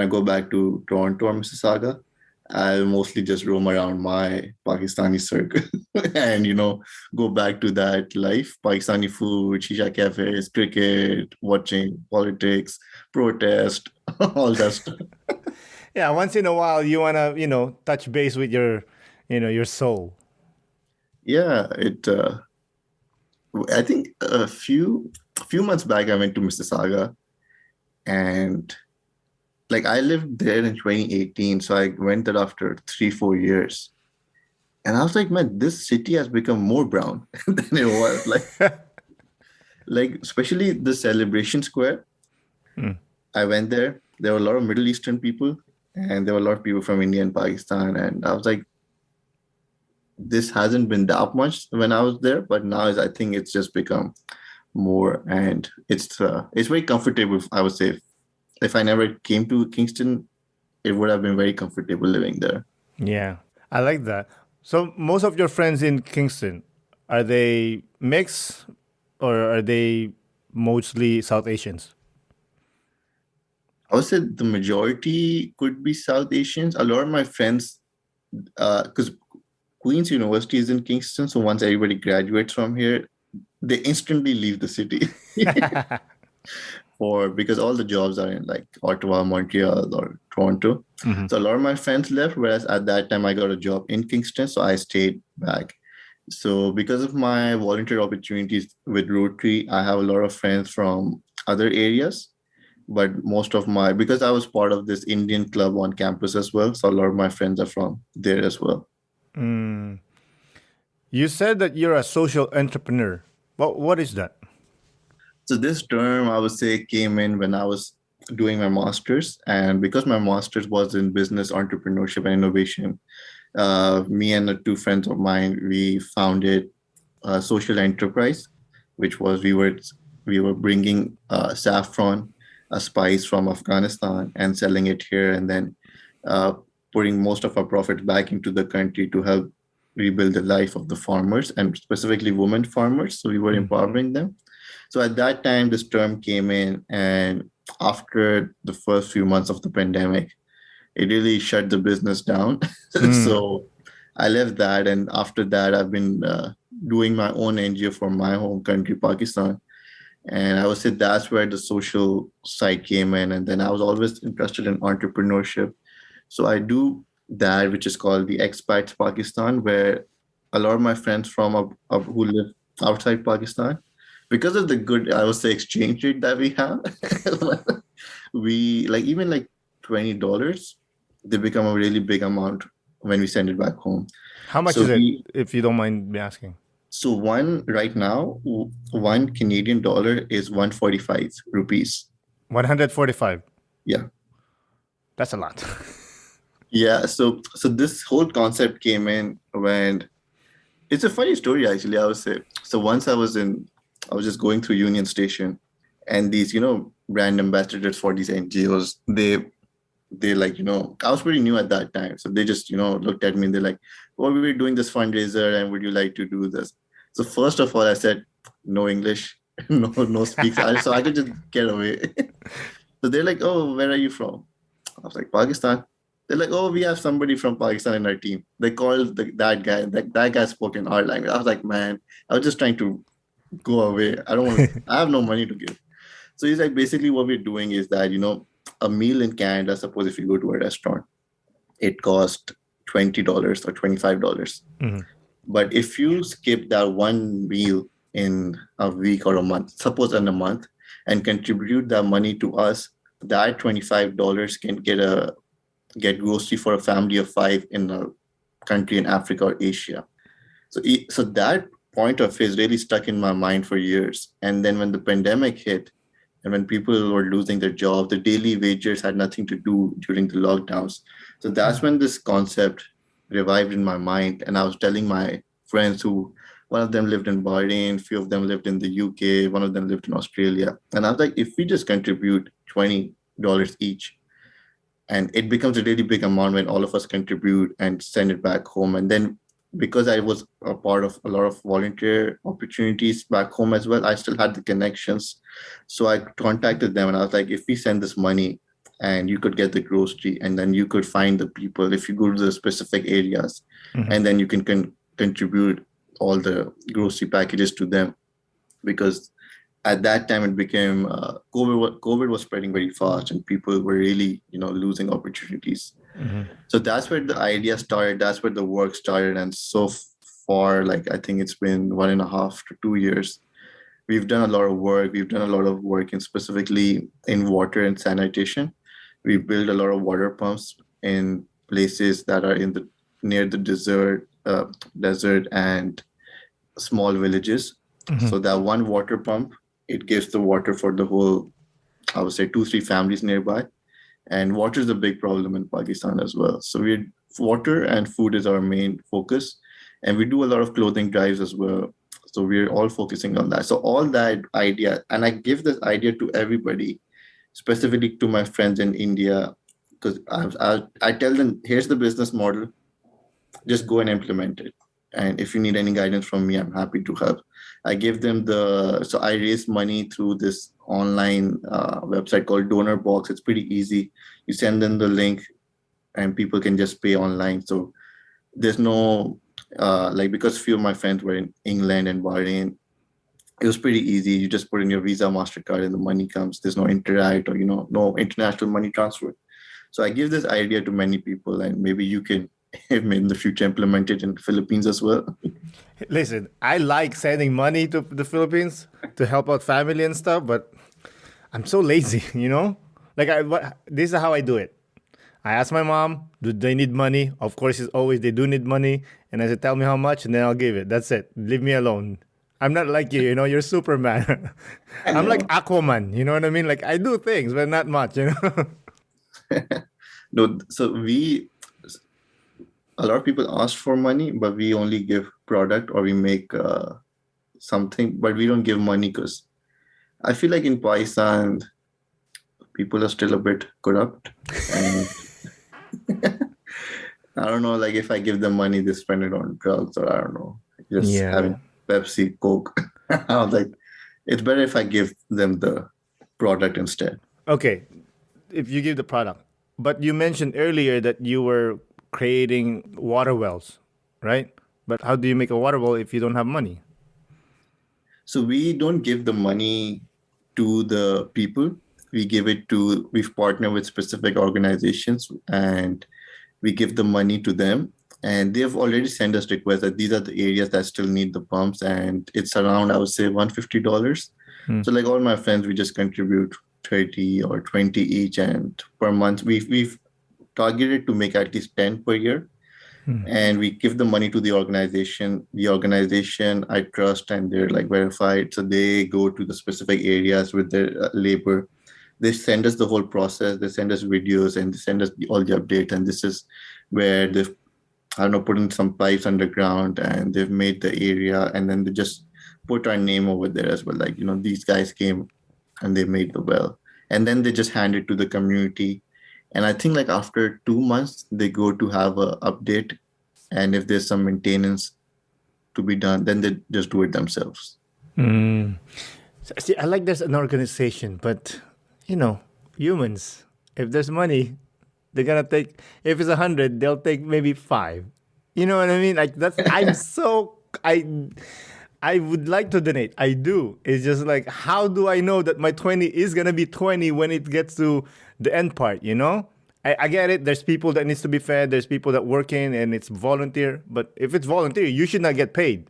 I go back to Toronto or Mississauga, I'll mostly just roam around my Pakistani circle and, go back to that life, Pakistani food, shisha cafes, cricket, watching politics, protest, all that stuff. Yeah, once in a while you want to, touch base with your soul. Yeah, I think a few months back I went to Mississauga, and like I lived there in 2018, so I went there after 3-4 years, and I was like, man, this city has become more brown than it was. Like especially the Celebration Square. I went there. There were a lot of Middle Eastern people, and there were a lot of people from India and Pakistan, and I was like, this hasn't been that much when I was there, but now I think it's just become more, and it's very comfortable. I would say if I never came to Kingston, it would have been very comfortable living there. Yeah, I like that. So most of your friends in Kingston, are they mixed, or are they mostly South Asians? I would say the majority could be South Asians. A lot of my friends, because Queen's University is in Kingston, so once everybody graduates from here, they instantly leave the city. Because all the jobs are in like Ottawa, Montreal, or Toronto. So a lot of my friends left, whereas at that time I got a job in Kingston, so I stayed back. So because of my volunteer opportunities with Rotary, I have a lot of friends from other areas. But because I was part of this Indian club on campus as well, so a lot of my friends are from there as well. You said that you're a social entrepreneur. What is that? So this term, I would say, came in when I was doing my master's. And because my master's was in business, entrepreneurship, and innovation, me and two friends of mine, we founded a social enterprise, which was we were bringing saffron, a spice from Afghanistan, and selling it here, and then putting most of our profits back into the country to help rebuild the life of the farmers, and specifically women farmers. So we were empowering them. So at that time, this term came in, and after the first few months of the pandemic, it really shut the business down. So I left that, and after that, I've been doing my own NGO for my home country, Pakistan. And I would say that's where the social side came in. And then I was always interested in entrepreneurship. So I do that which is called the Expats Pakistan, where a lot of my friends from who live outside Pakistan, because of the good, I would say, exchange rate that we have, we like even like $20, they become a really big amount when we send it back home. How much So is it, if you don't mind me asking? so one right now, one Canadian dollar is 145 rupees. 145. Yeah. That's a lot. Yeah. So this whole concept came in when it's a funny story actually, I would say. So once I was just going through Union Station, and these, brand ambassadors for these NGOs, they like, I was pretty new at that time. So they just, looked at me and they're like, well, we're doing this fundraiser and would you like to do this? So first of all, I said, no English, no speaks. So I could just get away. So they're like, oh, where are you from? I was like, Pakistan. They're like, oh, we have somebody from Pakistan in our team. They called that guy. That guy spoke in our language. I was like, man, I was just trying to go away. I have no money to give. So he's like, basically what we're doing is that, a meal in Canada, suppose if you go to a restaurant, it costs $20 or $25. Mhm. But if you skip that one meal in a week or a month, suppose in a month, and contribute that money to us, that $25 can get grocery for a family of 5 in a country in Africa or Asia. So that point of is really stuck in my mind for years. And then when the pandemic hit, and when people were losing their job, the daily wagers had nothing to do during the lockdowns. So that's when this concept revived in my mind. And I was telling my friends one of them lived in Bahrain, few of them lived in the UK, one of them lived in Australia. And I was like, if we just contribute $20 each, and it becomes a really big amount when all of us contribute and send it back home. And then because I was a part of a lot of volunteer opportunities back home as well, I still had the connections. So I contacted them and I was like, if we send this money and you could get the grocery and then you could find the people, if you go to the specific areas, Mhm. and then you can contribute all the grocery packages to them. Because at that time it became COVID was spreading very fast and people were really, losing opportunities. Mhm. So that's where the idea started. That's where the work started. And so far, like I think it's been 1.5 to 2 years. We've done a lot of work. We've done a lot of work in specifically in water and sanitation. We build a lot of water pumps in places that are near the desert and small villages. Mhm. So that one water pump, it gives the water for the whole, I would say 2-3 families nearby. And water is a big problem in Pakistan as well. So water and food is our main focus. And we do a lot of clothing drives as well. So we're all focusing on that. So all that idea, and I give this idea to everybody, specifically to my friends in India, because I tell them, here's the business model, just go and implement it. And if you need any guidance from me, I'm happy to help. I give them so I raise money through this online website called Donor Box. It's pretty easy. You send them the link and people can just pay online. So there's no, because few of my friends were in England and Bahrain, it was pretty easy. You just put in your Visa, MasterCard and the money comes. There's no Interact or, no international money transfer. So I give this idea to many people and maybe you can in the future implement it in the Philippines as well. Listen, I like sending money to the Philippines to help out family and stuff, but I'm so lazy, Like this is how I do it. I ask my mom, do they need money? Of course, it's always they do need money. And I say, tell me how much, and then I'll give it. That's it. Leave me alone. I'm not like you, you're Superman. I'm like Aquaman, you know what I mean? Like I do things, but not much, No, so a lot of people ask for money, but we only give product or we make something, but we don't give money because I feel like in Pakistan, people are still a bit corrupt. And I don't know, like if I give them money, they spend it on drugs or I don't know, just having Pepsi, Coke. I was like, it's better if I give them the product instead. Okay, if you give the product. But you mentioned earlier that you were creating water wells, right? But how do you make a water well if you don't have money? So we don't give the money to the people. We've partnered with specific organizations and We give the money to them, and they have already sent us requests that these are the areas that still need the pumps, and it's around, I would say, $150. Hmm. So like all my friends, we just contribute 30 or 20 each, and per month we've targeted to make at least 10 per year. Hmm. And we give the money to the organization. The organization I trust, and they're like verified, so they go to the specific areas with their labor. They send us the whole process. They send us videos, and they send us all the updates. And this is where they've, I don't know, put in some pipes underground, and they've made the area, and then they just put our name over there as well. Like, these guys came and they made the well, and then they just hand it to the community. And I think like after 2 months, they go to have a update, and if there's some maintenance to be done, then they just do it themselves. Mm. See, I like there's an organization, but humans, if there's money, they're gonna take. If it's 100, they'll take maybe 5. You know what I mean? Like that's. I would like to donate. I do. It's just like, how do I know that my 20 is gonna be 20 when it gets to the end part? I get it. There's people that needs to be fed. There's people that work in, and it's volunteer. But if it's volunteer, you should not get paid.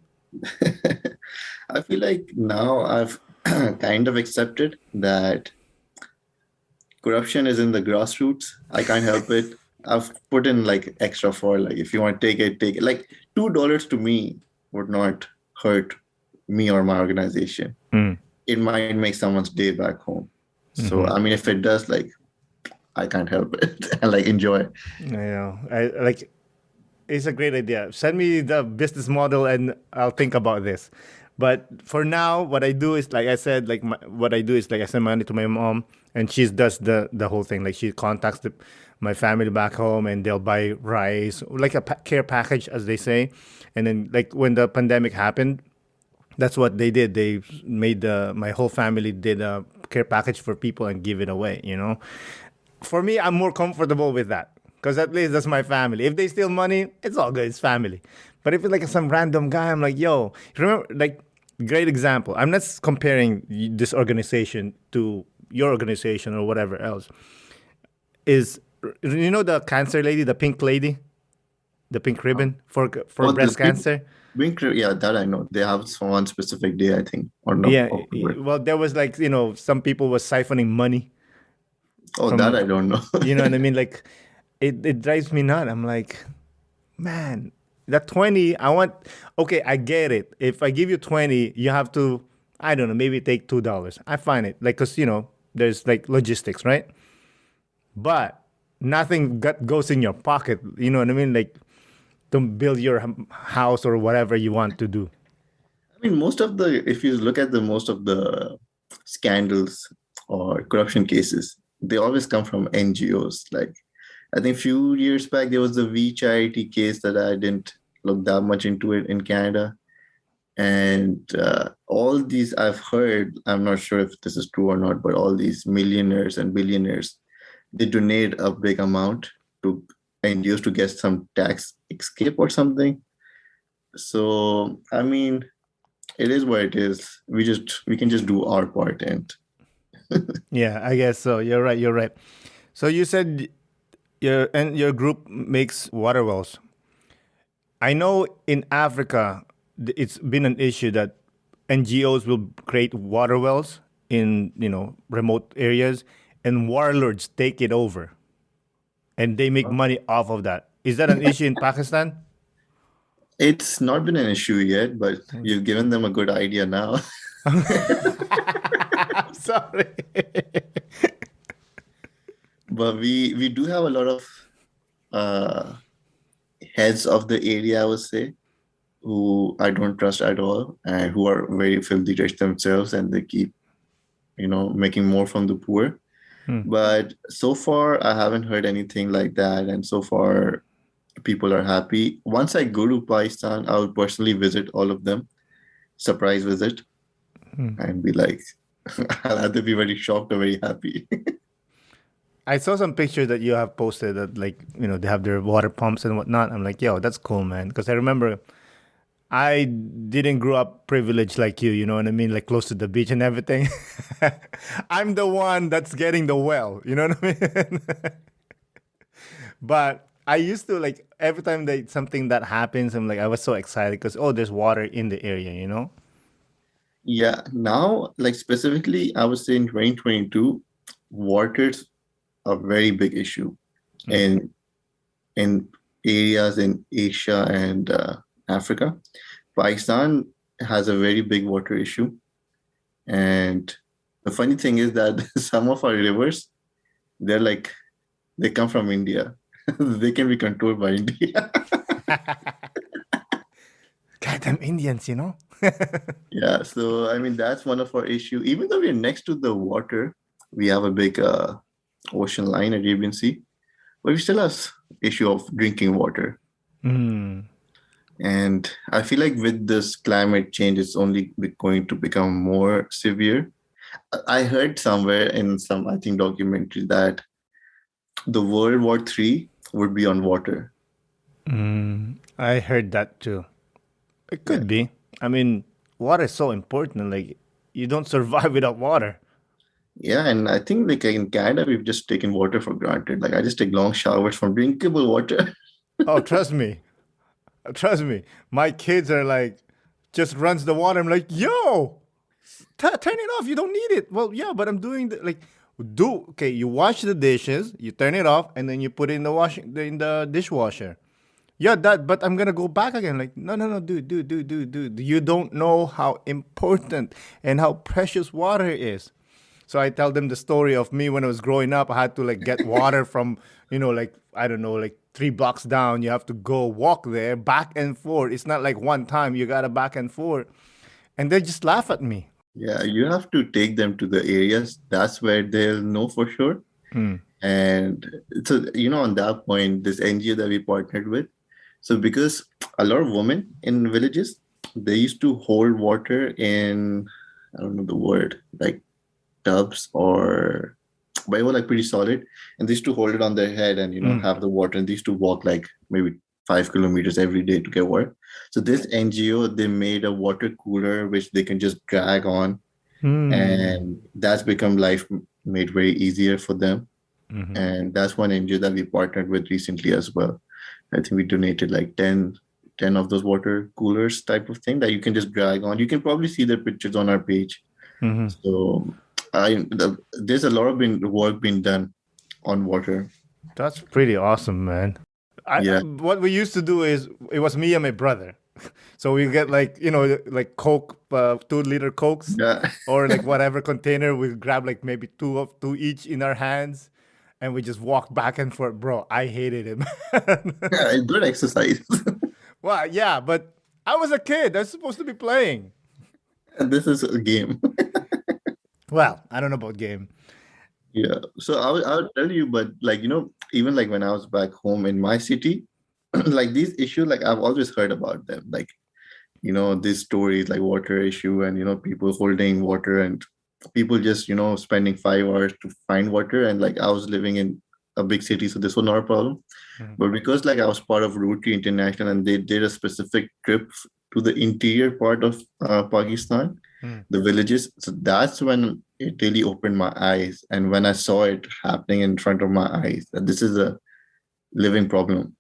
I feel like now I've kind of accepted that corruption is in the grassroots. I can't help it. I've put in like extra for like, if you want to take it, take it. Like $2 to me would not hurt me or my organization. Mm. It might make someone's day back home. So I mean, if it does, like, I can't help it. I like enjoy. I like. It's a great idea. Send me the business model, and I'll think about this. But for now, what I do is, like I said, what I do is like I send money to my mom, and she does the whole thing. Like she contacts my family back home, and they'll buy rice, like a care package, as they say. And then, like when the pandemic happened, that's what they did. They made my whole family did a care package for people and give it away. For me, I'm more comfortable with that because at least that's my family. If they steal money, it's all good. It's family. But if it's like some random guy, I'm like, yo, remember, like, great example. I'm not comparing this organization to your organization or whatever else. Is the cancer lady, the pink lady, the pink ribbon for breast cancer? Yeah, that I know. They have one specific day, I think, or no? Yeah. Well, there was like some people was siphoning money. That I don't know. You know what I mean? Like, it drives me nuts. I'm like, man, that 20, okay, I get it. If I give you 20, you have to, I don't know, maybe take $2. I find it, like, because, there's like logistics, right? But nothing goes in your pocket, you know what I mean? Like, to build your house or whatever you want to do. I mean, if you look at most of the scandals or corruption cases, they always come from NGOs. Like, I think a few years back, there was the We Charity case that I didn't look that much into it in Canada. And all these I've heard, I'm not sure if this is true or not, but all these millionaires and billionaires, they donate a big amount to NGOs to get some tax escape or something. So, I mean, it is what it is. We can just do our part. And yeah, I guess so. You're right. So you said your group makes water wells. I know in Africa, it's been an issue that NGOs will create water wells in remote areas, and warlords take it over, and they make money off of that. Is that an issue in Pakistan? It's not been an issue yet, but you've given them a good idea now. I'm sorry. But we do have a lot of heads of the area, I would say, who I don't trust at all, and who are very filthy rich themselves, and they keep, making more from the poor. But so far, I haven't heard anything like that, and so far, people are happy. Once I go to Pakistan, I'll personally visit all of them, surprise visit, and be like, I'll either be very shocked or very happy. I saw some pictures that you have posted that, like, they have their water pumps and whatnot. I'm like, yo, that's cool, man. Because I remember I didn't grow up privileged like you know what I mean? Like close to the beach and everything. I'm the one that's getting the well, you know what I mean? But I used to like every time that something that happens, I'm like I was so excited because there's water in the area, you know? Yeah, now, like specifically, I would say in 2022, water's a very big issue Mm. in areas in Asia and Africa. Pakistan has a very big water issue, and the funny thing is that some of our rivers, they're like they come from India. They can be controlled by India. Goddamn Indians, you know? Yeah, so I mean that's one of our issue. Even though we're next to the water, we have a big ocean line, Arabian Sea, but we still have issue of drinking water. Mm. And I feel like with this climate change, it's only going to become more severe. I heard somewhere in some, I think, documentary that the World War III would be on water. I heard that too. It Yeah. could be. I mean, water is so important. Like, you don't survive without water. Yeah, and I think like in Canada, we've just taken water for granted. Like I just take long showers from drinkable water. Oh, trust me. Trust me. My kids are like, just runs the water. I'm like, yo, turn it off. You don't need it. Well, yeah, but I'm doing okay, you wash the dishes, you turn it off, and then you put it in the dishwasher. Yeah, but I'm gonna go back again. Like, no, dude. You don't know how important and how precious water is. So I tell them the story of me when I was growing up. I had to like get water from, like I don't know, like 3 blocks down. You have to go walk there, back and forth. It's not like one time. You gotta back and forth, and they just laugh at me. Yeah, you have to take them to the areas. That's where they'll know for sure. Mm. And so, on that point, this NGO that we partnered with, so because a lot of women in villages, they used to hold water in, I don't know the word, like tubs or, but it was like pretty solid. And they used to hold it on their head and, have the water. And they used to walk like maybe 5 kilometers every day to get water. So this NGO, they made a water cooler, which they can just drag on. And that's become life made very easier for them. Mm-hmm. And that's one NGO that we partnered with recently as well. I think we donated like 10 of those water coolers type of thing that you can just drag on. You can probably see the pictures on our page. Mm-hmm. So there's a lot of work being done on water. That's pretty awesome, man. Yeah. What we used to do is it was me and my brother. So we get like, like Coke, 2-liter Cokes, Yeah. or like whatever container. We grab like maybe two each in our hands, and we just walk back and forth. Bro, I hated it, man. Yeah, good exercise. Well, yeah, but I was a kid. I was supposed to be playing. And this is a game. Well, I don't know about game. Yeah. So I'll tell you, but like, even like when I was back home in my city, like these issues, like I've always heard about them. Like, these stories like water issue and, people holding water and people just, spending 5 hours to find water. And like I was living in a big city, so this was not a problem. Mm-hmm. But because like I was part of Rotary International and they did a specific trip to the interior part of Pakistan, the villages. So that's when it really opened my eyes. And when I saw it happening in front of my eyes, that this is a living problem.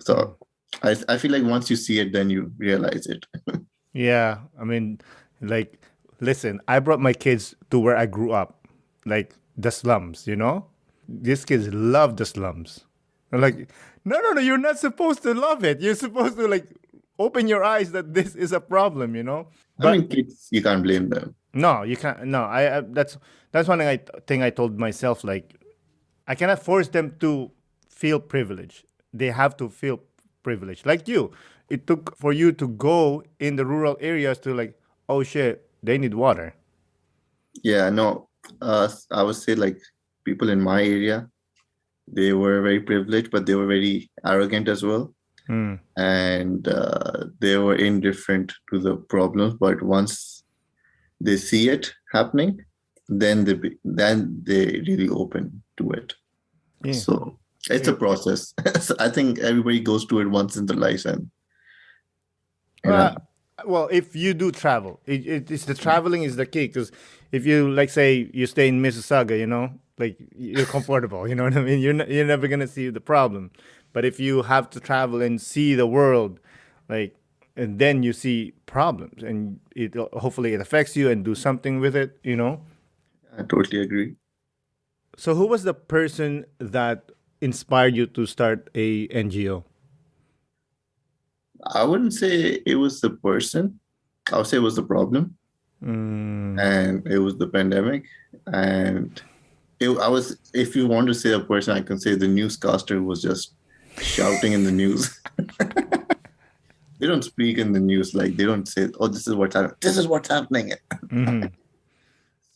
So I feel like once you see it, then you realize it. Yeah, I mean, like, listen, I brought my kids to where I grew up, like the slums, These kids love the slums. I'm like, no, you're not supposed to love it. You're supposed to like open your eyes that this is a problem, I mean, kids, you can't blame them. No, you can't. No, that's one thing I told myself. Like, I cannot force them to feel privilege. They have to feel privilege. Like you, it took for you to go in the rural areas to like, oh shit, they need water. Yeah, no, I would say like people in my area, they were very privileged, but they were very arrogant as well. And they were indifferent to the problems. But once they see it happening, then they really open to it. Yeah. So it's a process. So I think everybody goes to it once in their life, and well, if you do travel, it's the traveling is the key. Because if you like say you stay in Mississauga, like you're comfortable. You know what I mean? You're never gonna see the problem. But if you have to travel and see the world, like, and then you see problems, and it hopefully it affects you and do something with it, you know. I totally agree. So who was the person that inspired you to start a NGO? I wouldn't say it was the person. I would say it was the problem, Mm, and it was the pandemic. And I was, if you want to say a person, I can say the newscaster was just shouting in the news. They don't speak in the news, like they don't say, "Oh, this is what's happening. This is what's happening." mhm,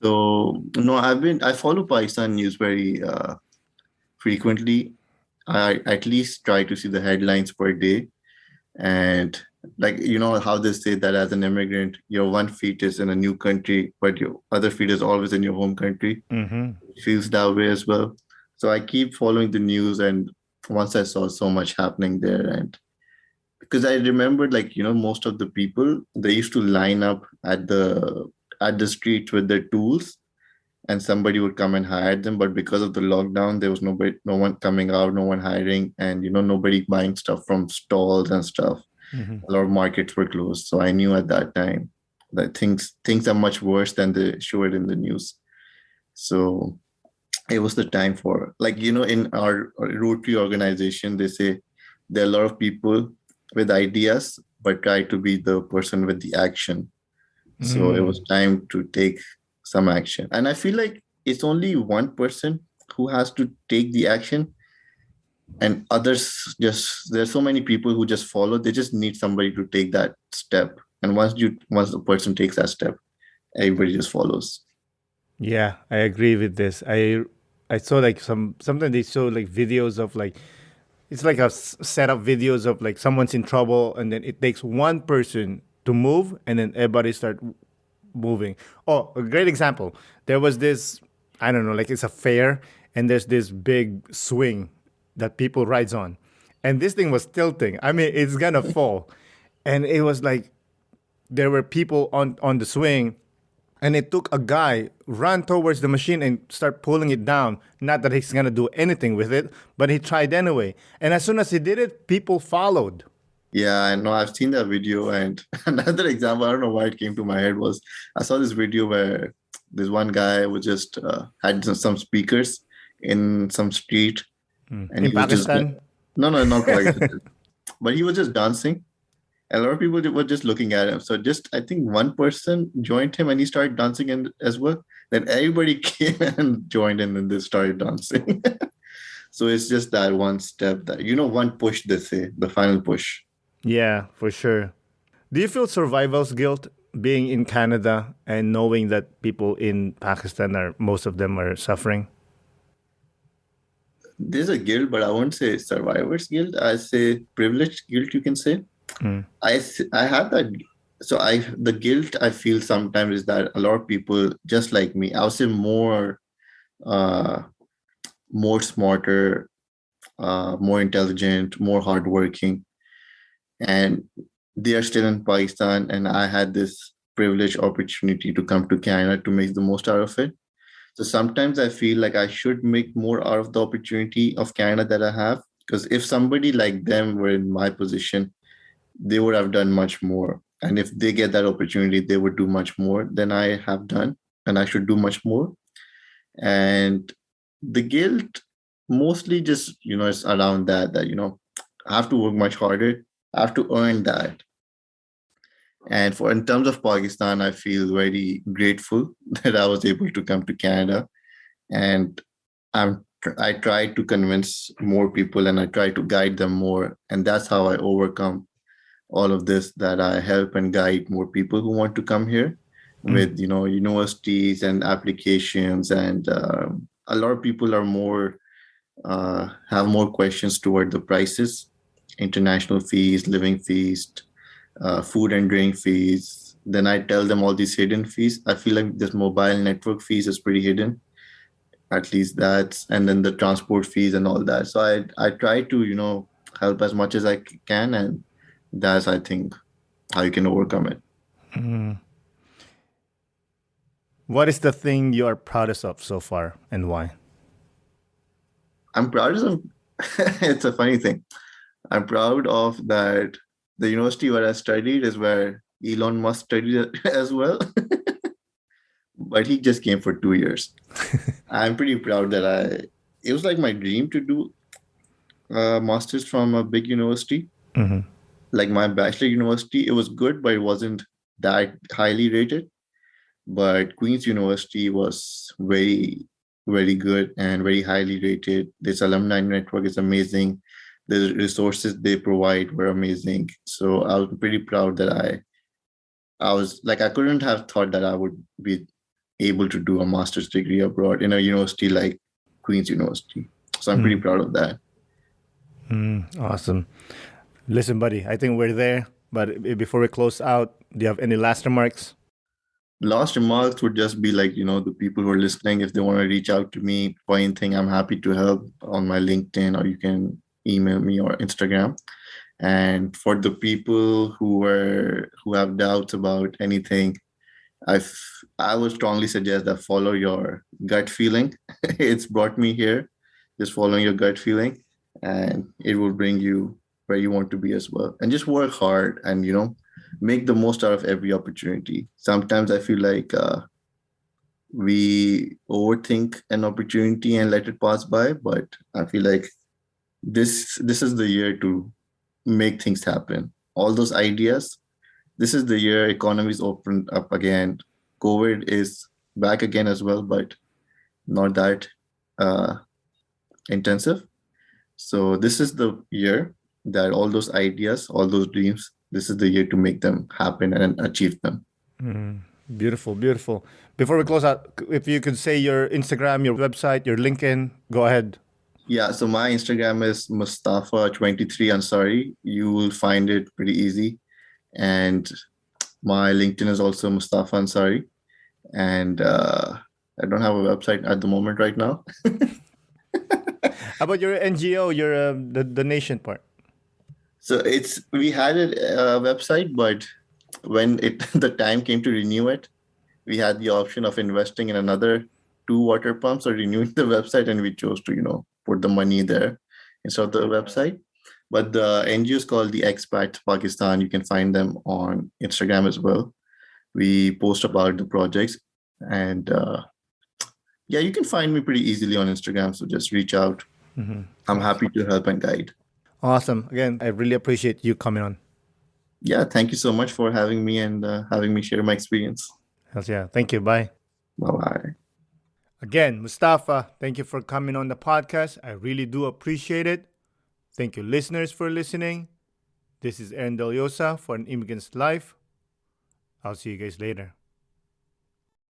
So no, I follow Pakistan news very frequently. I at least try to see the headlines per day. And like, you know how they say that as an immigrant, your one feet is in a new country, but your other feet is always in your home country. mhm, It feels that way as well. So I keep following the news, and once I saw so much happening there, and because I remembered, like, most of the people, they used to line up at the street with their tools, and somebody would come and hire them. But because of the lockdown, there was no one coming out, no one hiring, and nobody buying stuff from stalls and stuff. mhm. A lot of markets were closed. So I knew at that time that things are much worse than they show it in the news. So it was the time for, like, in our Rotary organization, they say there are a lot of people with ideas, but try to be the person with the action. So it was Mm. time to take some action. And I feel like it's only one person who has to take the action, and others just, there's so many people who just follow. They just need somebody to take that step. And once the person takes that step, everybody just follows. Yeah, I agree with this. I saw like sometimes they show like videos of like it's like a set of videos of like someone's in trouble, and then it takes one person to move, and then everybody start moving. Oh, a great example. There was this, I don't know, like it's a fair, and there's this big swing that people rides on, and this thing was tilting. I mean, it's gonna fall, and it was like there were people on the swing, and it took a guy run towards the machine and start pulling it down. Not that he's gonna do anything with it, but he tried anyway. And as soon as he did it, people followed. Yeah, I know. I've seen that video. And another example, I don't know why it came to my head, was I saw this video where this one guy was just had some speakers in some street, and In he was just, Pakistan. no, no, not quite, but he was just dancing. And a lot of people were just looking at him. So just, I think one person joined him, and he started dancing as well. Then everybody came and joined in, and they started dancing. So it's just that one step, that, one push, they say, the final push. Yeah, for sure. Do you feel survival's guilt being in Canada and knowing that people in Pakistan are most of them are suffering? There's a guilt, but I won't say survivor's guilt. I say privileged guilt, you can say. Mm. I have that. So the guilt I feel sometimes is that a lot of people just like me, I would say uh, more smarter, more intelligent, more hardworking, and they are still in Pakistan. And I had this privileged opportunity to come to Canada to make the most out of it. So sometimes I feel like I should make more out of the opportunity of Canada that I have. Because if somebody like them were in my position, they would have done much more. And if they get that opportunity, they would do much more than I have done. And I should do much more. And the guilt mostly just, is around that, I have to work much harder. I have to earn that. And for in terms of Pakistan, I feel very grateful that I was able to come to Canada. And I try to convince more people, and I try to guide them more. And that's how I overcome all of this, that I help and guide more people who want to come here Mm. with, universities and applications. And a lot of people are more, have more questions toward the prices, international fees, living fees, food and drink fees. Then I tell them all these hidden fees. I feel like this mobile network fees is pretty hidden, at least that's, and then the transport fees and all that. So I try to, help as much as I can. And that's, I think, how you can overcome it. What is the thing you are proudest of so far, and why? I'm proud of it's a funny thing. I'm proud of that. The university where I studied is where Elon Musk studied as well, but he just came for 2 years. I'm pretty proud that it was like my dream to do a master's from a big university. Mm-hmm. Like my bachelor university, it was good, but it wasn't that highly rated. But Queen's University was very, very good and very highly rated. This alumni network is amazing. The resources they provide were amazing. So I was pretty proud that I was like, I couldn't have thought that I would be able to do a master's degree abroad in a university like Queen's University. So I'm pretty proud of that. Awesome. Listen, buddy, I think we're there. But before we close out, do you have any last remarks? Last remarks would just be like, the people who are listening, if they want to reach out to me for anything, I'm happy to help on my LinkedIn, or you can email me or Instagram. And for the people who have doubts about anything, I would strongly suggest that follow your gut feeling. It's brought me here. Just following your gut feeling, and it will bring you where you want to be as well. And just work hard and, make the most out of every opportunity. Sometimes I feel like we overthink an opportunity and let it pass by, but I feel like this is the year to make things happen. All those ideas, this is the year economies opened up again. COVID is back again as well, but not that intensive. So this is the year that all those ideas, all those dreams, this is the year to make them happen and achieve them. Beautiful, beautiful. Before we close out, if you could say your Instagram, your website, your LinkedIn, go ahead. Yeah, so my Instagram is Mustafa23 Ansari. You will find it pretty easy. And my LinkedIn is also Mustafa Ansari. And I don't have a website at the moment right now. How about your NGO, your the donation part? So we had a website, but when the time came to renew it, we had the option of investing in another 2 water pumps or renewing the website, and we chose to put the money there instead of the website. But the NGO is called the Expats Pakistan. You can find them on Instagram as well. We post about the projects, and yeah, you can find me pretty easily on Instagram. So just reach out. I'm happy to help and guide. Awesome. Again, I really appreciate you coming on. Yeah, thank you so much for having me and having me share my experience. Hells yeah. Thank you. Bye. Bye-bye. Again, Mustafa, thank you for coming on the podcast. I really do appreciate it. Thank you, listeners, for listening. This is Aaron Deliosa for An Immigrant's Life. I'll see you guys later.